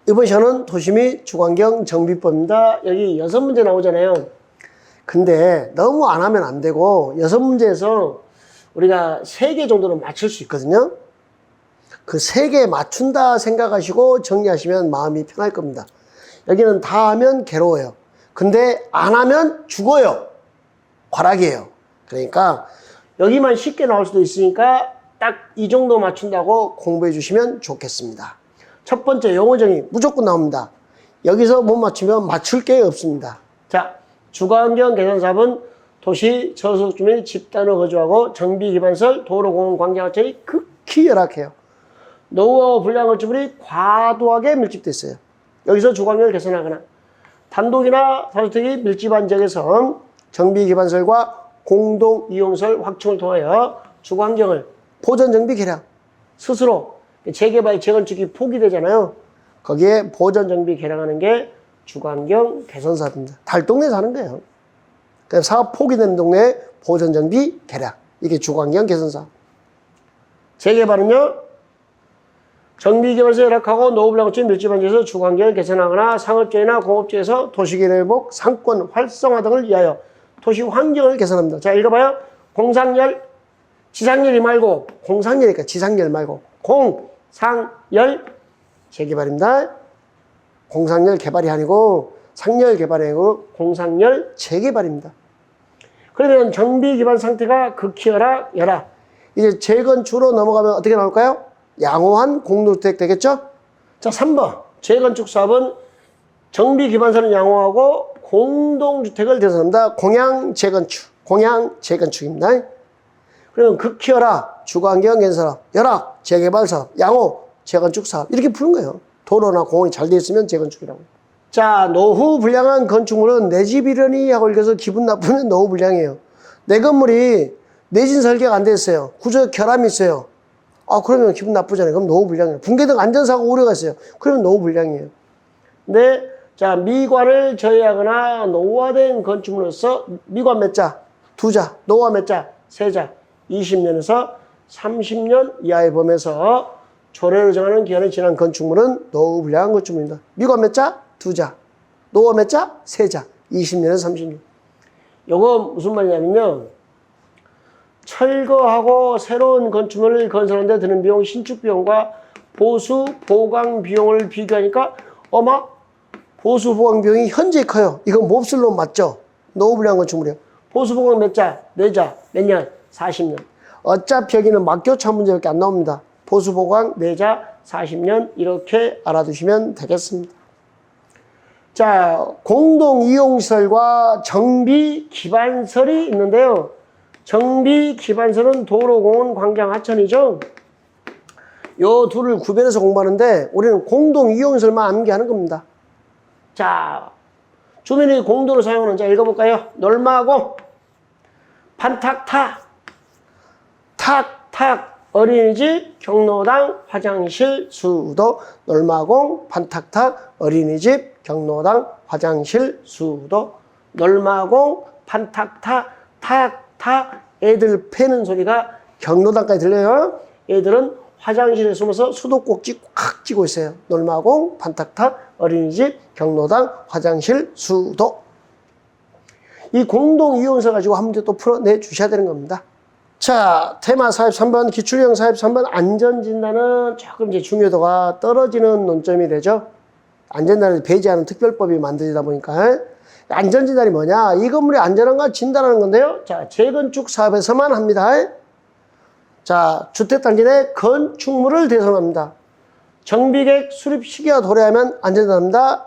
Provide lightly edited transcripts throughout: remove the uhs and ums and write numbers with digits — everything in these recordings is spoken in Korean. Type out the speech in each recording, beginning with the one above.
이번 시간은 도시 및 주거환경 정비법입니다. 여기 6문제 나오잖아요. 근데 너무 안 하면 안 되고 6문제에서 우리가 3개 정도는 맞출 수 있거든요. 그 3개 맞춘다 생각하시고 정리하시면 마음이 편할 겁니다. 여기는 다 하면 괴로워요. 근데 안 하면 죽어요. 과락이에요. 그러니까 여기만 쉽게 나올 수도 있으니까 딱 이 정도 맞춘다고 공부해 주시면 좋겠습니다. 첫 번째 용어 정의 무조건 나옵니다. 여기서 못 맞추면 맞출 게 없습니다. 자, 주거환경 개선 사업은 도시 저소득 주민이 집단으로 거주하고 정비 기반시설, 도로, 공원, 광장 하천이 극히 열악해요. 노후와 불량 건축물이 과도하게 밀집돼 있어요. 여기서 주거환경을 개선하거나 단독이나 다주택이 밀집한 지역에선 정비 기반시설과 공동 이용시설 확충을 통하여 주거환경을 보전 정비 개량 스스로 재개발, 재건축이 포기되잖아요. 거기에 보전 정비 개량하는 게 주거환경 개선 사업입니다. 달동네에서 하는 거예요. 그러니까 사업 포기되는 동네에 보전 정비 개량. 이게 주거환경 개선 사업. 재개발은요, 정비개발에서 열악하고 노후불량건축 밀집한 지에서 주거환경을 개선하거나 상업지나 공업지에서 도시계획 회복, 상권 활성화 등을 위하여 도시 환경을 개선합니다. 자, 읽어봐요. 공상열, 지상열이 말고, 공상열이니까 지상열 말고, 공상열 재개발입니다. 공상열 개발이 아니고 상열 개발이 아니고 공상열 재개발입니다. 그러면 정비 기반 상태가 극히 열악. 이제 재건축으로 넘어가면 어떻게 나올까요? 양호한 공동주택 되겠죠? 자, 3번. 재건축 사업은 정비 기반서는 양호하고 공동주택을 대선합니다. 공양 재건축입니다. 그러면 극히 열악, 주거환경 개선 사업, 열악, 재개발 사업, 양호, 재건축 사업 이렇게 푸는 거예요. 도로나 공원이 잘 돼 있으면 재건축이라고. 자, 노후 불량한 건축물은 내 집이려니 하고 읽어서 기분 나쁘면 노후 불량이에요. 내 건물이 내진 설계가 안 돼 있어요. 구조 결함이 있어요. 아, 그러면 기분 나쁘잖아요. 그럼 노후 불량이에요. 붕괴 등 안전사고 우려가 있어요. 그러면 노후 불량이에요. 근데 자, 미관을 저해하거나 노후화된 건축물로서 미관 몇 자? 2자. 노후화 몇 자? 3자. 20년에서 30년 이하의 범위에서 조례로 정하는 기간이 지난 건축물은 노후 불량한 건축물입니다. 미관 몇 자? 2자. 노후화 몇 자? 3자. 20년에서 30년. 요거 무슨 말이냐면요. 철거하고 새로운 건축물을 건설하는 데 드는 비용, 신축 비용과 보수 보강 비용을 비교하니까 보수 보강 비용이 현재 커요. 이건 몹쓸 놈 맞죠? 노후 불량한 건축물이요. 보수 보강 몇 자? 4자. 몇 년? 40년. 어차피 여기는 막교차 문제밖에 안 나옵니다. 보수 보강 4자 40년 이렇게 알아두시면 되겠습니다. 자, 공동 이용시설과 정비 기반설이 있는데요. 정비 기반설은 도로, 공원, 광장, 하천이죠. 요 둘을 구별해서 공부하는데 우리는 공동 이용시설만 암기하는 겁니다. 자, 주민이 공도로 사용하는, 자, 읽어볼까요? 놀마공, 판탁탁, 탁탁, 어린이집, 경로당, 화장실, 수도, 놀마공, 판탁탁, 어린이집, 경로당, 화장실, 수도, 놀마공, 판탁탁, 탁탁, 애들 패는 소리가 경로당까지 들려요. 애들은 화장실에 숨어서 수도꼭지 꽉 쥐고 있어요. 놀마공, 판탁탁, 어린이집, 경로당, 화장실, 수도. 이 공동 이용서 가지고 한 문제 또 풀어내 주셔야 되는 겁니다. 자, 테마 43번, 기출형 43번, 안전진단은 조금 이제 중요도가 떨어지는 논점이 되죠. 안전진단을 배제하는 특별법이 만들어지다 보니까. 안전진단이 뭐냐? 이 건물이 안전한가 진단하는 건데요. 자, 재건축 사업에서만 합니다. 자, 주택단지 내 건축물을 대선합니다. 정비계획 수립 시기와 도래하면 안전진단합니다.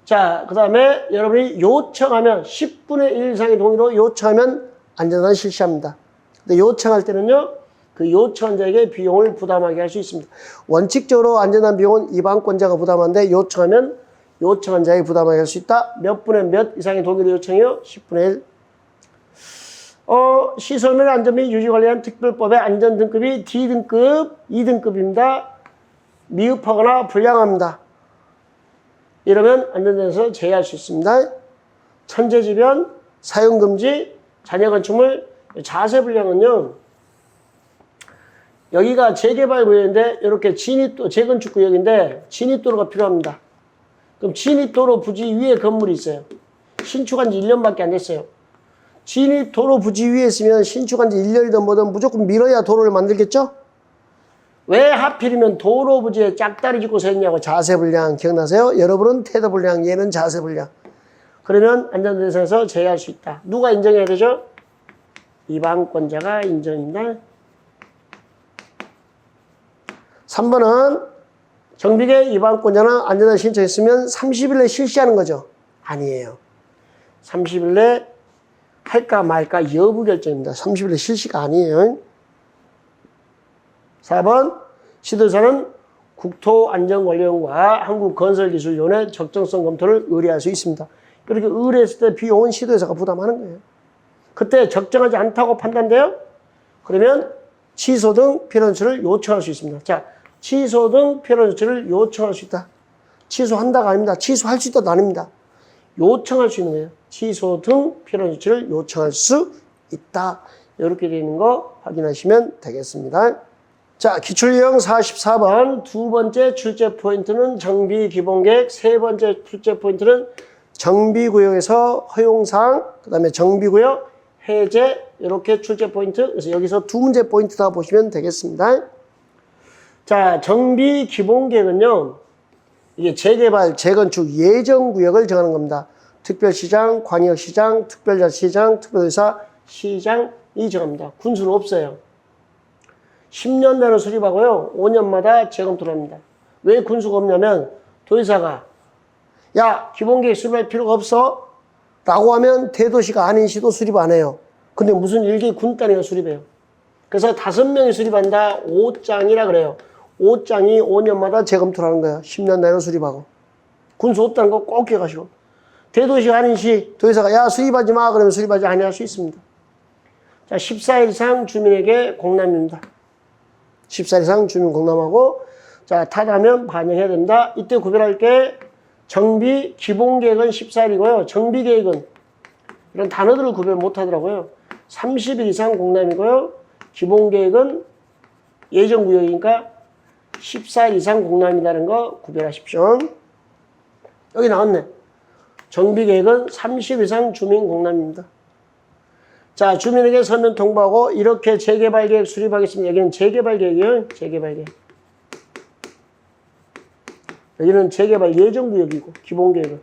자, 그 다음에 여러분이 요청하면 10분의 1 이상의 동의로 요청하면 안전진단 실시합니다. 근데 요청할 때는요, 그 요청한 자에게 비용을 부담하게 할 수 있습니다. 원칙적으로 안전한 비용은 입안권자가 부담하는데 요청하면 요청한 자에게 부담하게 할 수 있다. 몇 분의 몇 이상의 동의로 요청해요? 10분의 1. 시설물 안전 및 유지 관리한 특별법의 안전 등급이 D등급, 2등급입니다. 미흡하거나 불량합니다. 이러면 안전진단에서 제외할 수 있습니다. 천재지변, 사용금지, 잔여 건축물, 자세 불량은요, 여기가 재개발 구역인데 이렇게 진입도 재건축 구역인데 진입도로가 필요합니다. 그럼 진입도로 부지 위에 건물이 있어요. 신축한 지 1년밖에 안 됐어요. 진입도로 부지 위에 있으면 신축한 지 1년이든 뭐든 무조건 밀어야 도로를 만들겠죠? 왜 하필이면 도로 부지에 짝다리 짓고 서 있냐고. 자세불량 기억나세요? 여러분은 태도불량, 얘는 자세불량. 그러면 안전대상에서 제외할 수 있다. 누가 인정해야 되죠? 이방권자가 인정입니다. 3번은 정비계 이방권자는 안전을 신청했으면 30일 내에 실시하는 거죠? 아니에요. 30일 내에 할까 말까 여부 결정입니다. 30일 내에 실시가 아니에요. 4번 시도사는 국토안전관리원과 한국건설기술위원회 적정성 검토를 의뢰할 수 있습니다. 그렇게 의뢰했을 때 비용은 시도회사가 부담하는 거예요. 그때 적정하지 않다고 판단돼요? 그러면 취소 등 필요조치를 요청할 수 있습니다. 자, 취소 등 필요조치를 요청할 수 있다. 취소한다가 아닙니다. 취소할 수 있다도 아닙니다. 요청할 수 있는 거예요. 취소 등 필요조치를 요청할 수 있다. 이렇게 되어 있는 거 확인하시면 되겠습니다. 자, 기출유형 44번 두 번째 출제 포인트는 정비기본계획, 세 번째 출제 포인트는 정비구역에서 허용사항, 그 다음에 정비구역 해제, 이렇게 출제 포인트. 그래서 여기서 두 문제 포인트다 보시면 되겠습니다. 자, 정비기본계획은요, 이게 재개발, 재건축 예정구역을 정하는 겁니다. 특별시장, 광역시장, 특별자치시장, 특별회사, 시장이 정합니다. 군수는 없어요. 10년 내로 수립하고요. 5년마다 재검토를 합니다. 왜 군수가 없냐면 도의사가 야, 기본계획 수립할 필요가 없어? 라고 하면 대도시가 아닌 시도 수립 안 해요. 근데 무슨 일개 군 단위가 수립해요. 그래서 5명이 수립한다. 5장이라 그래요. 5장이 5년마다 재검토를 하는 거예요. 10년 내로 수립하고. 군수 없다는 거 꼭 기억하시고. 대도시가 아닌 시 도의사가 야, 수립하지 마. 그러면 수립하지 아니할 수 있습니다. 자, 14일 이상 주민에게 공람입니다. 14일 이상 주민 공람하고, 자, 타다면 반영해야 된다. 이때 구별할 게 정비 기본계획은 14일이고요. 정비계획은 이런 단어들을 구별 못 하더라고요. 30일 이상 공람이고요. 기본계획은 예정구역이니까 14일 이상 공람이라는 거 구별하십시오. 여기 나왔네. 정비계획은 30일 이상 주민 공람입니다. 자, 주민에게 서면 통보하고 이렇게 재개발계획 수립하겠습니다. 여기는 재개발계획이에요. 재개발계획. 여기는 재개발 예정구역이고 기본계획은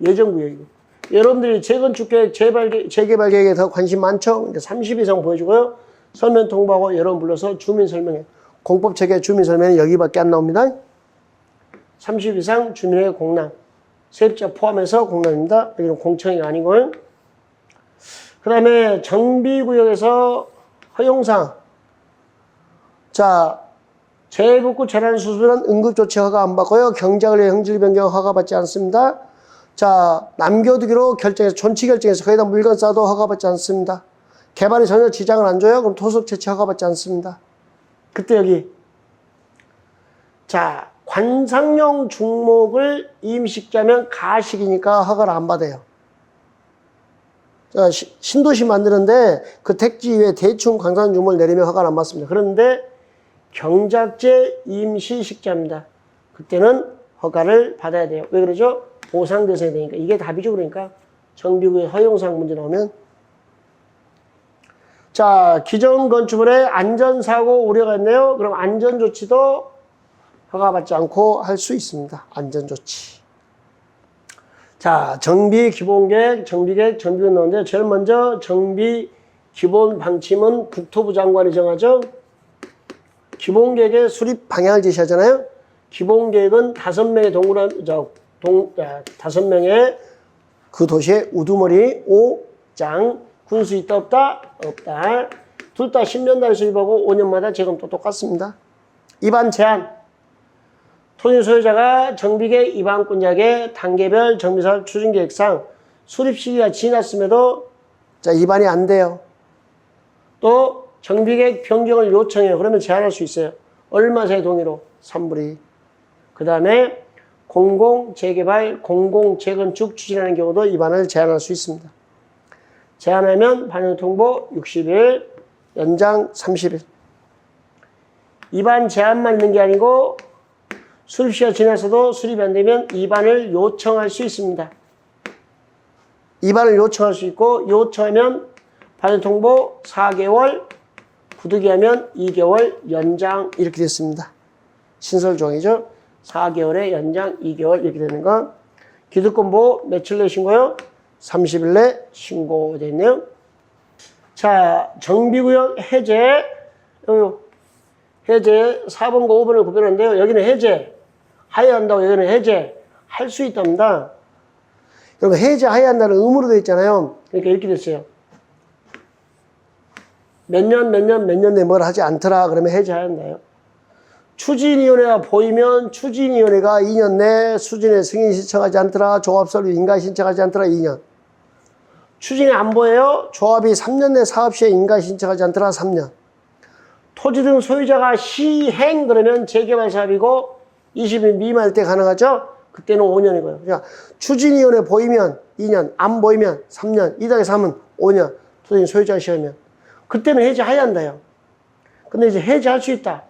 예정구역이고. 여러분들이 재건축계획, 재개발계획에 더 관심 많죠? 그러니까 30 이상 보여주고요. 서면 통보하고 여러분 불러서 주민설명회. 공법체계 주민설명회는 여기밖에 안 나옵니다. 30 이상 주민에게 공람. 세입자 포함해서 공람입니다. 여기는 공청회가 아니고요. 그 다음에 정비구역에서 허용사항. 자, 재복구 재난 수술은 응급조치 허가 안 받고요. 경작을 위해 형질 변경 허가 받지 않습니다. 자, 남겨두기로 결정해서 존치 결정해서 거기다 물건 싸도 허가 받지 않습니다. 개발에 전혀 지장을 안 줘요. 그럼 토속 채취 허가 받지 않습니다. 그때 여기 자, 관상용 중목을 임식자면 가식이니까 허가를 안 받아요. 자, 신도시 만드는데 그 택지 위에 대충 관상용 중목을 내리면 허가를 안 받습니다. 그런데 경작제 임시식자입니다. 그때는 허가를 받아야 돼요. 왜 그러죠? 보상대상이 되니까. 이게 답이죠. 그러니까 정비구역 허용사항 문제 나오면. 자, 기존 건축물에 안전사고 우려가 있네요. 그럼 안전조치도 허가받지 않고 할 수 있습니다. 안전조치. 자, 정비기본계획, 정비계획, 정비계획 나오는데 제일 먼저 정비기본방침은 국토부 장관이 정하죠. 기본계획의 수립 방향을 제시하잖아요. 기본계획은 5명의 다섯 명의 그 도시의 우두머리 5장 군수 있다 없다? 없다. 둘 다 10년달에 수립하고 5년마다 재검토 똑같습니다. 입안 제한. 토지 소유자가 정비계획 입안권자에게 단계별 정비사업 추진계획상 수립 시기가 지났음에도 자, 입안이 안 돼요. 또 정비계획 변경을 요청해요. 그러면 제한할 수 있어요. 얼마 사이 동의로? 3분의 2. 그 다음에 공공재개발, 공공재건축 추진하는 경우도 입안을 제한할 수 있습니다. 제한하면 반영 통보 60일, 연장 30일. 입안 제한만 있는 게 아니고 수립시가 지나서도 수립이 안 되면 입안을 요청할 수 있습니다. 입안을 요청할 수 있고 요청하면 발행 통보 4개월, 부득이하면 2개월 연장 이렇게 됐습니다. 신설조항이죠. 4개월에 연장 2개월 이렇게 되는 거. 기득권 보호 며칠 내 신고요? 30일 내 신고되어 있네요. 자, 정비구역 해제. 해제 4번과 5번을 구별하는데요. 여기는 해제. 하야한다고 여기는 해제. 할 수 있답니다. 여러분 해제 하야한다는 의무로 되어 있잖아요. 그러니까 이렇게 됐어요. 몇 년 내에 뭘 하지 않더라. 그러면 해제 하야한다요. 추진위원회가 보이면 추진위원회가 2년 내 수진에 승인 신청하지 않더라. 조합설립 인가 신청하지 않더라. 2년. 추진이 안 보여요. 조합이 3년 내 사업시에 인가 신청하지 않더라. 3년. 토지 등 소유자가 시행 그러면 재개발 사업이고 20일 미만일 때 가능하죠. 그때는 5년이고요. 그러니까 추진위원회 보이면 2년, 안 보이면 3년, 2-3은 5년. 토지 소유자가 시행하면. 그때는 해제해야 한다요. 근데 이제 해제할 수 있다.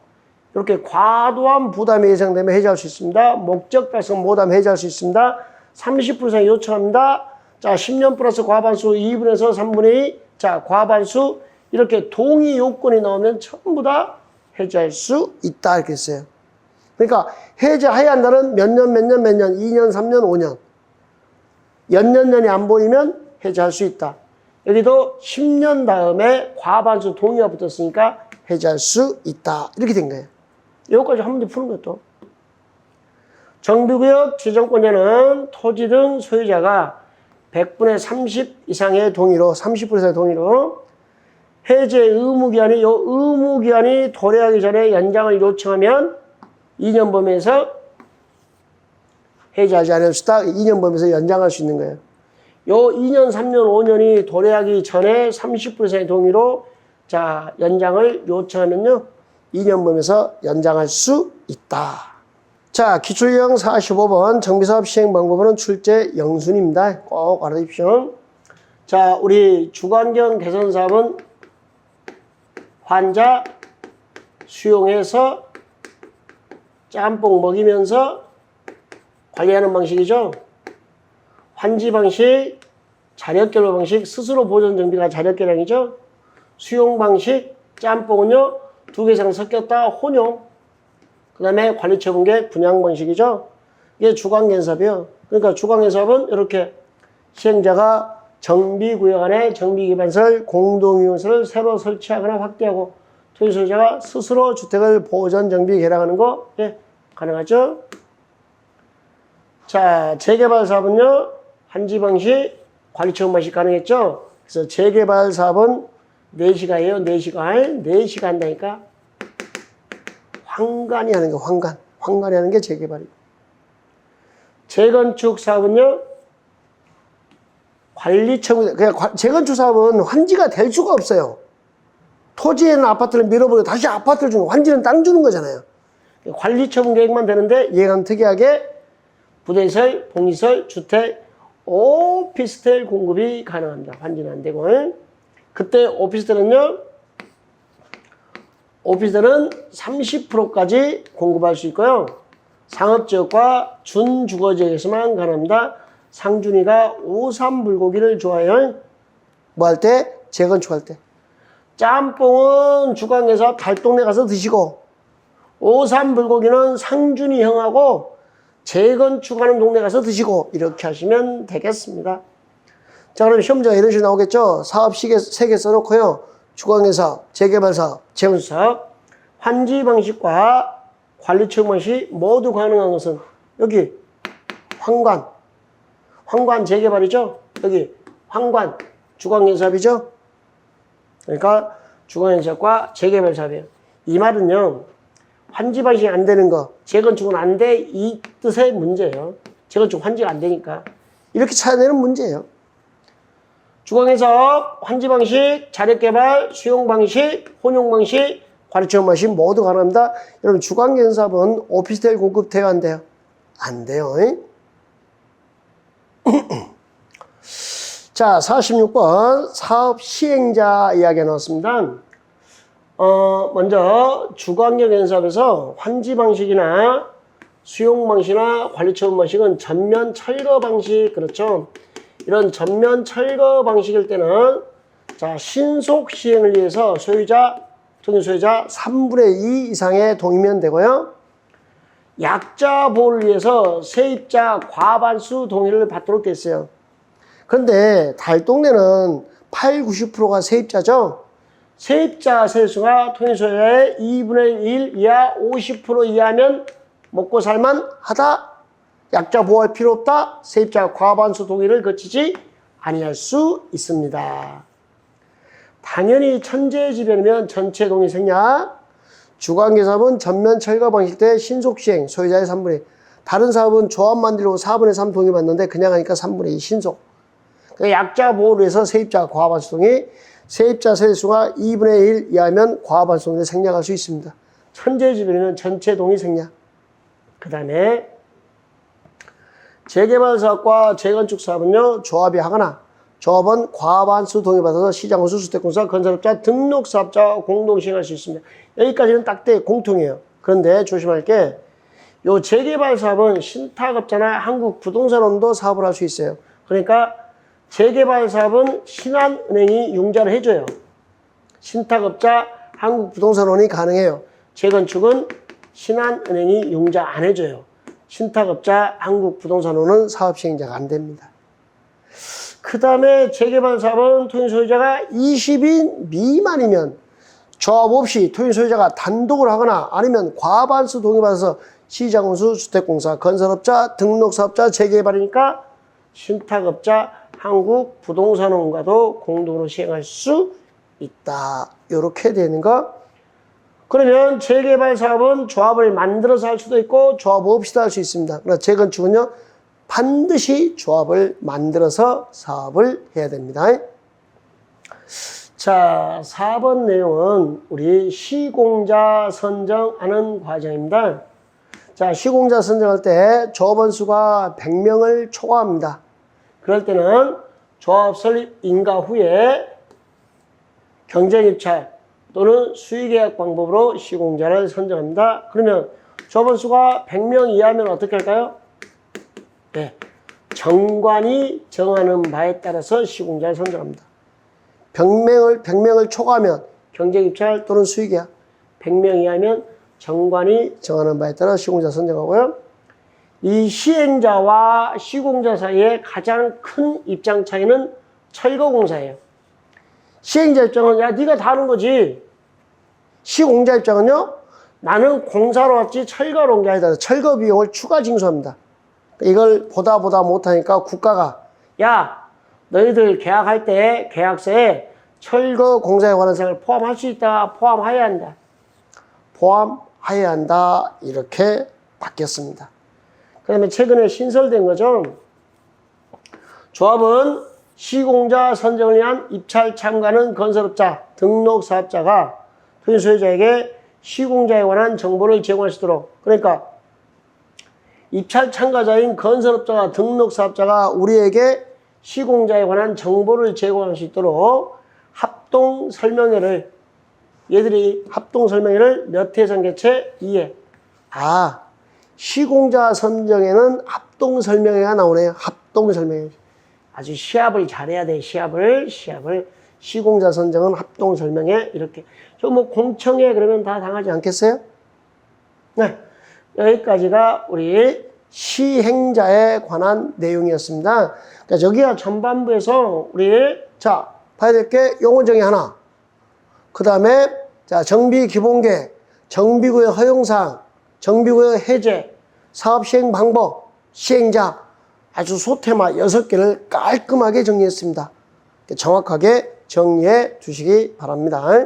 이렇게 과도한 부담이 예상되면 해제할 수 있습니다. 목적 달성 못하면 해제할 수 있습니다. 30% 이상 요청합니다. 자, 10년 플러스 과반수 2분에서 3분의 2. 자, 과반수 이렇게 동의 요건이 나오면 전부 다 해제할 수 있다. 이렇게 했어요. 그러니까 해제해야 한다는 몇 년, 2년, 3년, 5년. 연년이 안 보이면 해제할 수 있다. 여기도 10년 다음에 과반수 동의가 붙었으니까 해제할 수 있다. 이렇게 된 거예요. 여기까지 한 문제 푸는 것도. 정비구역 지정권자는 토지 등 소유자가 100분의 30 이상의 동의로, 30% 이상의 동의로 해제 의무기한이, 요 의무기한이 도래하기 전에 연장을 요청하면 2년 범위에서 해제하지 않을 수 있다. 2년 범위에서 연장할 수 있는 거예요. 요 2년, 3년, 5년이 도래하기 전에 30% 이상의 동의로 자, 연장을 요청하면요. 2년 범위에서 연장할 수 있다. 자, 기출유형 45번 정비사업 시행 방법은 출제 영순입니다. 꼭 알아두십시오. 자, 우리 주관경 개선 사업은 환자 수용해서 짬뽕 먹이면서 관리하는 방식이죠. 환지 방식, 자력결로 방식, 스스로 보존 정비가 자력계량이죠. 수용 방식, 짬뽕은요, 2개 이상 섞였다, 혼용. 그 다음에 관리처분계 분양 방식이죠. 이게 주관견사업이에요. 그러니까 주관견사업은 이렇게 시행자가 정비구역 안에 정비기반설, 공동이용시설을 새로 설치하거나 확대하고 토지소유자가 스스로 주택을 보존 정비 개량하는 거 예, 가능하죠. 자, 재개발 사업은요, 환지 방식, 관리처분 방식 가능했죠. 그래서 재개발 사업은 4시간이에요. 4시간. 4시간 한다니까. 환관이 하는 게 환관. 환관이 하는 게 재개발이고. 재건축 사업은요. 관리처분, 그냥 재건축 사업은 환지가 될 수가 없어요. 토지에 있는 아파트를 밀어버리고 다시 아파트를 주는, 환지는 땅 주는 거잖아요. 관리처분 계획만 되는데 얘는 특이하게 부대시설, 봉시설, 주택, 오피스텔 공급이 가능합니다. 환지는 안 되고. 그때 오피스텔은요, 오피스텔은 30%까지 공급할 수 있고요. 상업지역과 준주거지역에서만 가능합니다. 상준이가 오삼불고기를 좋아해요. 뭐 할 때? 재건축할 때. 짬뽕은 주광에서 달동네 가서 드시고, 오삼불고기는 상준이 형하고 재건축하는 동네 가서 드시고, 이렇게 하시면 되겠습니다. 자, 그럼 시험자가 이런 식으로 나오겠죠? 사업 시계 3개 써놓고요. 주거환경 사업, 재개발 사업, 재건축 사업, 환지 방식과 관리처분 방식 모두 가능한 것은 여기 환관, 환관 재개발이죠? 여기 환관, 주거환경 사업이죠? 그러니까 주거환경 사업과 재개발 사업이에요. 이 말은요, 환지 방식이 안 되는 거, 재건축은 안 돼, 이 뜻의 문제예요. 재건축 환지가 안 되니까. 이렇게 찾아내는 문제예요. 주거환경 사업, 환지 방식, 자력개발, 수용 방식, 혼용 방식, 관리처분 방식 모두 가능합니다. 여러분, 주거환경 사업은 오피스텔 공급 돼요, 안 돼요? 안 돼요. 자, 46번 사업 시행자 이야기가 나왔습니다. 먼저 주거환경개선사업에서 환지 방식이나 수용 방식이나 관리 처분 방식은 전면 철거 방식, 그렇죠? 이런 전면 철거 방식일 때는 자, 신속 시행을 위해서 토지 소유자 3분의 2 이상의 동의면 되고요. 약자 보호를 위해서 세입자 과반수 동의를 받도록 되어 있어요. 그런데 달동네는 90%가 세입자죠. 세입자 세수가 토지 소유자의 2분의 1 이하 50% 이하면 먹고 살만 하다. 약자 보호할 필요 없다. 세입자 과반수 동의를 거치지 아니할 수 있습니다. 당연히 천재지변이면 전체 동의 생략. 주거환경사업은 전면 철거 방식 때 신속시행, 소유자의 3분의 1. 다른 사업은 조합 만들려고 4분의 3 동의 받는데 그냥 하니까 3분의 2 신속. 약자 보호를 위해서 세입자 과반수 동의, 세입자 세수가 2분의 1 이하면 과반수 동의를 생략할 수 있습니다. 천재지변이면 전체 동의 생략. 그 다음에 재개발사업과 재건축사업은요, 조합이 하거나 조합은 과반수 동의받아서 시장건설 주택공사 건설업자 등록사업자와 공동 시행할 수 있습니다. 여기까지는 딱대 공통이에요. 그런데 조심할 게 요 재개발사업은 신탁업자나 한국부동산원도 사업을 할 수 있어요. 그러니까 재개발사업은 신한은행이 융자를 해줘요. 신탁업자 한국부동산원이 가능해요. 재건축은 신한은행이 융자 안 해줘요. 신탁업자 한국부동산원은 사업시행자가 안 됩니다. 그 다음에 재개발 사업은 토지 소유자가 20인 미만이면 조합 없이 토지 소유자가 단독을 하거나 아니면 과반수 동의받아서 시장운수, 주택공사, 건설업자, 등록사업자, 재개발이니까 신탁업자, 한국부동산원과도 공동으로 시행할 수 있다. 이렇게 되는 거. 그러면 재개발 사업은 조합을 만들어서 할 수도 있고 조합 없이도 할 수 있습니다. 그러나 재건축은요, 반드시 조합을 만들어서 사업을 해야 됩니다. 자, 4번 내용은 우리 시공자 선정하는 과정입니다. 자, 시공자 선정할 때 조합원 수가 100명을 초과합니다. 그럴 때는 조합 설립 인가 후에 경쟁 입찰 또는 수의계약 방법으로 시공자를 선정합니다. 그러면 조합원 수가 100명 이하면 어떻게 할까요? 네, 정관이 정하는 바에 따라서 시공자를 선정합니다. 100명을 초과하면 경쟁입찰 또는 수의계약, 100명 이하면 정관이 정하는 바에 따라 시공자 선정하고요. 이 시행자와 시공자 사이의 가장 큰 입장 차이는 철거공사예요. 시행자 입장은 야, 네가 다 하는 거지. 시공자 입장은요, 나는 공사로 왔지 철거로 온 게 아니다. 철거 비용을 추가 징수합니다. 이걸 보다 못하니까 국가가 야, 너희들 계약할 때 계약서에 철거 공사에 관한 사항을 포함할 수 있다. 포함해야 한다. 포함해야 한다. 이렇게 바뀌었습니다. 그 다음에 최근에 신설된 거죠. 조합은 시공자 선정을 위한 입찰 참가하는 건설업자, 등록사업자가 토지 소유자에게 시공자에 관한 정보를 제공할 수 있도록, 그러니까 입찰 참가자인 건설업자가 등록사업자가 우리에게 시공자에 관한 정보를 제공할 수 있도록 합동설명회를, 얘들이 합동설명회를 몇 회선 개최? 2회. 아, 시공자 선정에는 합동설명회가 나오네요. 합동설명회. 아주 시합을 잘해야 돼. 시합을. 시공자 선정은 합동설명회. 이렇게. 저 뭐 공청회 그러면 다 당하지 않겠어요? 네. 여기까지가 우리 시행자에 관한 내용이었습니다. 그러니까 저기가 전반부에서 우리 자 봐야 될 게 용어 정의 하나. 그 다음에 자 정비 기본계획, 정비구역 허용사항, 정비구역 해제, 사업 시행 방법, 시행자 아주 소테마 6개를 깔끔하게 정리했습니다. 정확하게 정리해 주시기 바랍니다.